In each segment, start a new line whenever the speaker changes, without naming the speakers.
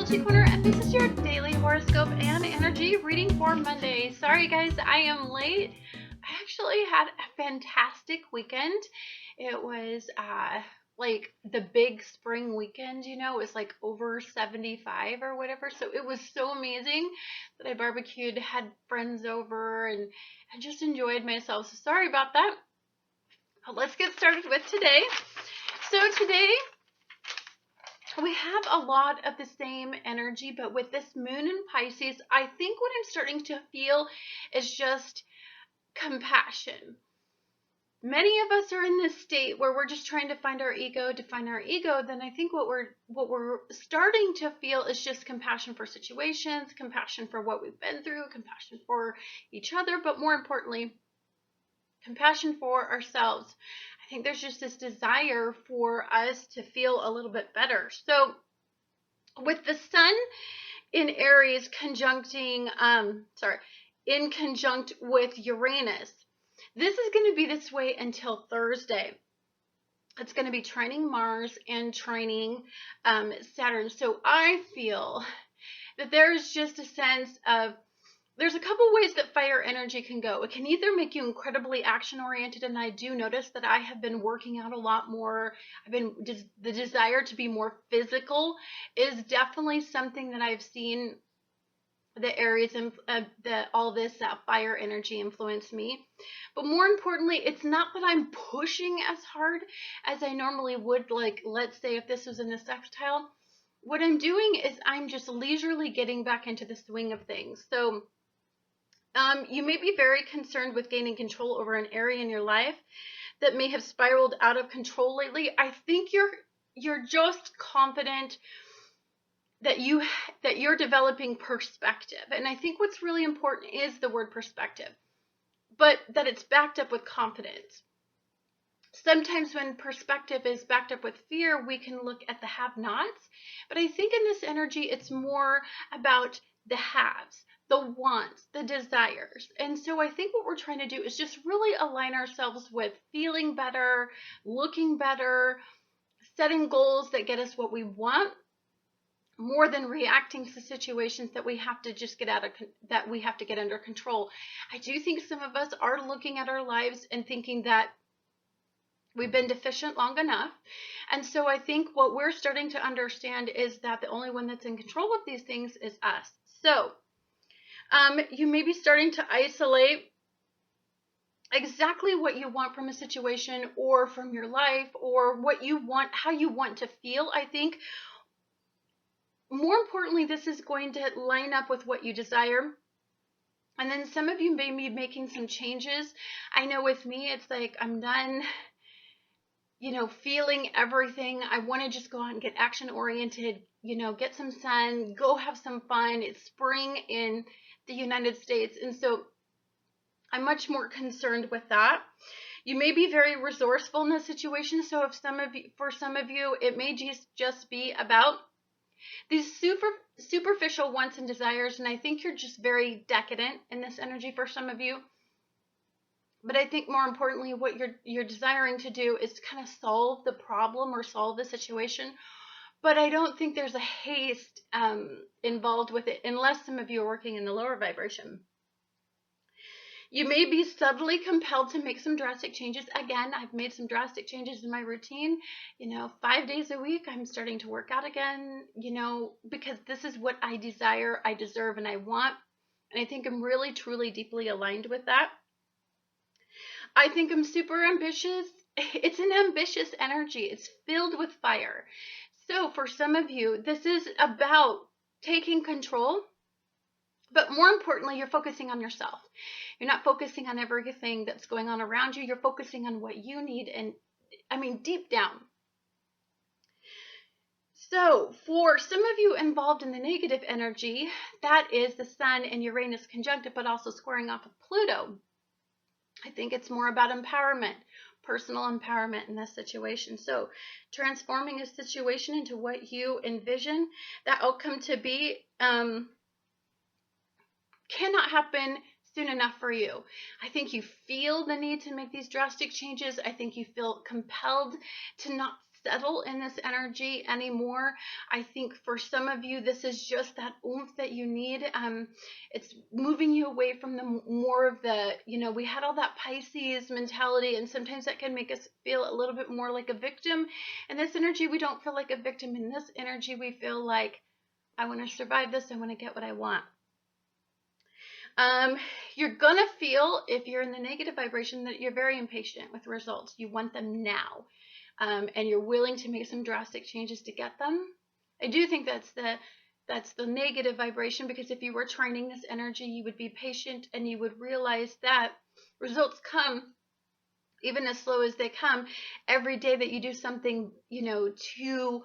Energy Corner, and this is your daily horoscope and energy reading for Monday. Sorry guys, I am late. I actually had a fantastic weekend. It was like the big spring weekend, it was like over 75 or whatever. So it was so amazing that I barbecued, had friends over, and I just enjoyed myself. So sorry about that. But let's get started with today. So today we have a lot of the same energy, but with this moon in Pisces, I think what I'm starting to feel is just compassion. Many of us are in this state where we're just trying to find our ego, then I think what we're starting to feel is just compassion for situations, compassion for what we've been through, compassion for each other, but more importantly, compassion for ourselves. I think there's just this desire for us to feel a little bit better. So with the sun in Aries in conjunct with Uranus, this is going to be this way until Thursday. It's going to be trining Mars and trining Saturn. So I feel that there's just a sense of, there's a couple ways that fire energy can go. It can either make you incredibly action-oriented, and I do notice that I have been working out a lot more. The desire to be more physical is definitely something that I've seen the Aries and all this fire energy influence me. But more importantly, it's not that I'm pushing as hard as I normally would. Like, let's say if this was in the sextile, what I'm doing is I'm just leisurely getting back into the swing of things. So you may be very concerned with gaining control over an area in your life that may have spiraled out of control lately. I think you're just confident that you're developing perspective. And I think what's really important is the word perspective, but that it's backed up with confidence. Sometimes when perspective is backed up with fear, we can look at the have-nots. But I think in this energy, it's more about the haves, the wants, the desires. And so I think what we're trying to do is just really align ourselves with feeling better, looking better, setting goals that get us what we want, more than reacting to situations that we have to just get under control. I do think some of us are looking at our lives and thinking that we've been deficient long enough. And so I think what we're starting to understand is that the only one that's in control of these things is us. So you may be starting to isolate exactly what you want from a situation or from your life, or what you want, how you want to feel. I think more importantly, this is going to line up with what you desire. And then some of you may be making some changes. I know with me, it's like I'm done feeling everything. I want to just go out and get action oriented, get some sun, go have some fun. It's spring in the United States. And so I'm much more concerned with that. You may be very resourceful in this situation. So for some of you, it may just be about these superficial wants and desires. And I think you're just very decadent in this energy for some of you. But I think more importantly, what you're desiring to do is to kind of solve the problem or solve the situation. But I don't think there's a haste involved with it, unless some of you are working in the lower vibration. You may be subtly compelled to make some drastic changes. Again, I've made some drastic changes in my routine. 5 days a week, I'm starting to work out again, because this is what I desire, I deserve, and I want. And I think I'm really, truly, deeply aligned with that. I think I'm super ambitious. It's an ambitious energy. It's filled with fire. So for some of you, this is about taking control, but more importantly, you're focusing on yourself. You're not focusing on everything that's going on around you. You're focusing on what you need, and deep down. So for some of you involved in the negative energy, that is the sun and Uranus conjuncted, but also squaring off of Pluto. I think it's more about empowerment, personal empowerment in this situation. So transforming a situation into what you envision that outcome to be cannot happen soon enough for you. I think you feel the need to make these drastic changes. I think you feel compelled to not settle in this energy anymore. I think for some of you, this is just that oomph that you need. It's moving you away from the more of the, we had all that Pisces mentality, and sometimes that can make us feel a little bit more like a victim. In this energy, we don't feel like a victim. In this energy, we feel like, I want to survive this. I want to get what I want. You're gonna feel, if you're in the negative vibration, that you're very impatient with results. You want them now, and you're willing to make some drastic changes to get them. I do think that's the negative vibration, because if you were training this energy, you would be patient and you would realize that results come even as slow as they come. Every day that you do something, to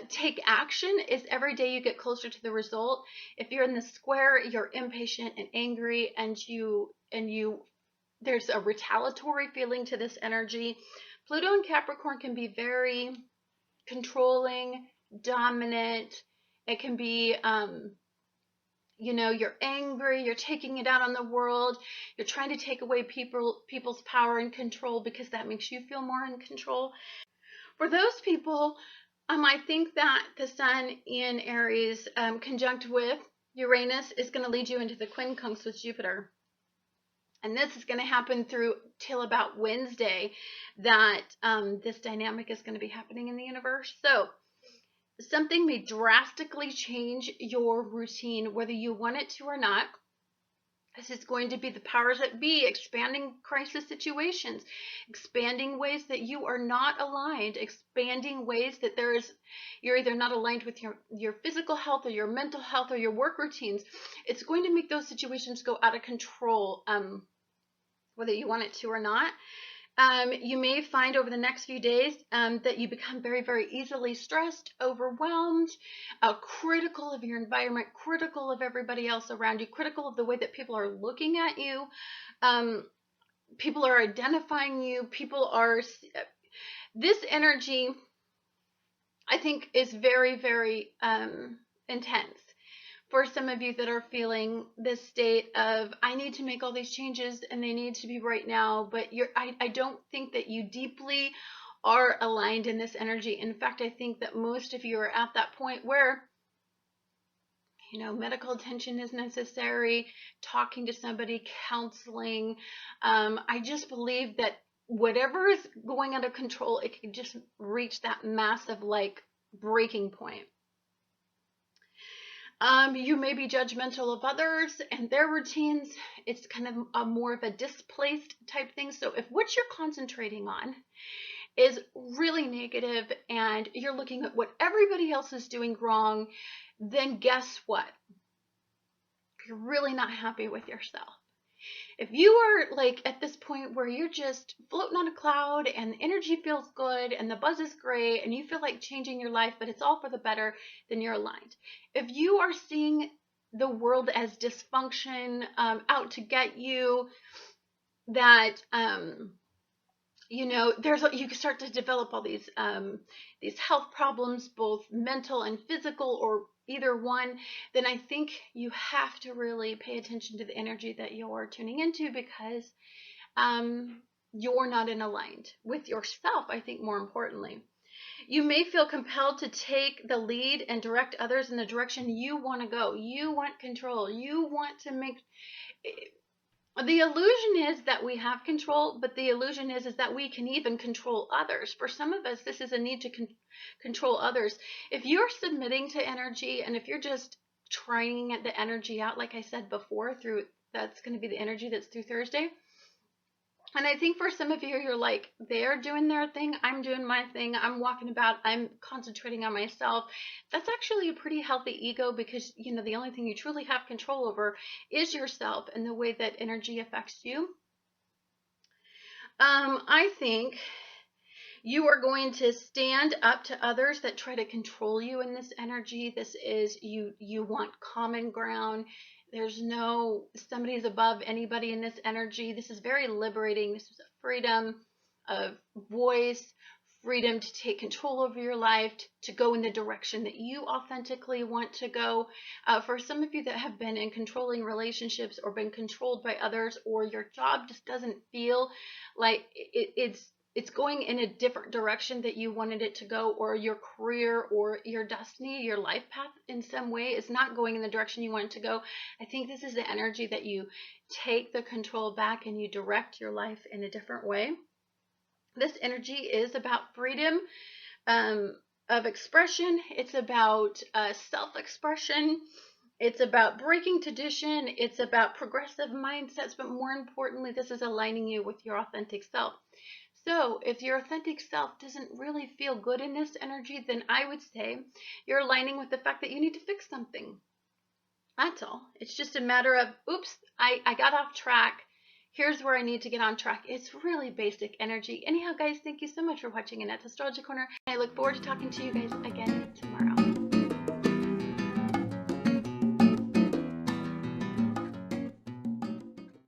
take action, is every day you get closer to the result. If you're in the square, you're impatient and angry, and there's a retaliatory feeling to this energy. Pluto and Capricorn can be very controlling, dominant. It can be, you're angry, you're taking it out on the world, you're trying to take away people's power and control, because that makes you feel more in control. For those people, I think that the Sun in Aries, conjunct with Uranus, is going to lead you into the quincunx with Jupiter. And this is going to happen through till about Wednesday, that this dynamic is going to be happening in the universe. So something may drastically change your routine, whether you want it to or not. This is going to be the powers that be expanding crisis situations, expanding ways that you are not aligned, expanding ways that you're either not aligned with your physical health or your mental health or your work routines. It's going to make those situations go out of control, whether you want it to or not. You may find over the next few days that you become very, very easily stressed, overwhelmed, critical of your environment, critical of everybody else around you, critical of the way that people are looking at you. People are identifying you. This energy, I think, is very, very intense. For some of you that are feeling this state of, I need to make all these changes and they need to be right now, but I don't think that you deeply are aligned in this energy. In fact, I think that most of you are at that point where, medical attention is necessary, talking to somebody, counseling. I just believe that whatever is going out of control, it can just reach that massive, breaking point. You may be judgmental of others and their routines. It's kind of more of a displaced type thing. So if what you're concentrating on is really negative and you're looking at what everybody else is doing wrong, then guess what? You're really not happy with yourself. If you are at this point where you're just floating on a cloud and the energy feels good and the buzz is great and you feel like changing your life, but it's all for the better, then you're aligned. If you are seeing the world as dysfunction, out to get you, that you can start to develop all these health problems, both mental and physical, or either one, then I think you have to really pay attention to the energy that you're tuning into, because you're not aligned with yourself. I think more importantly, you may feel compelled to take the lead and direct others in the direction you want to go. You want control. You want to make. The illusion is that we have control, but the illusion is that we can even control others. For some of us, this is a need to control others. If you're submitting to energy, and if you're just trying the energy out, like I said before, that's going to be the energy that's through Thursday. And I think for some of you, you're like, they're doing their thing, I'm doing my thing, I'm walking about, I'm concentrating on myself. That's actually a pretty healthy ego, because, the only thing you truly have control over is yourself and the way that energy affects you. I think you are going to stand up to others that try to control you in this energy. This is, you want common ground. There's no somebody's above anybody in this energy. This is very liberating. This is a freedom of voice, freedom to take control over your life, to go in the direction that you authentically want to go. For some of you that have been in controlling relationships or been controlled by others, or your job just doesn't feel like it's it's going in a different direction that you wanted it to go, or your career or your destiny, your life path in some way is not going in the direction you want it to go. I think this is the energy that you take the control back and you direct your life in a different way. This energy is about freedom of expression. It's about self-expression. It's about breaking tradition. It's about progressive mindsets. But more importantly, this is aligning you with your authentic self. So if your authentic self doesn't really feel good in this energy, then I would say you're aligning with the fact that you need to fix something. That's all. It's just a matter of, oops, I got off track. Here's where I need to get on track. It's really basic energy. Anyhow, guys, thank you so much for watching Annette's Astrology Corner. I look forward to talking to you guys again tomorrow.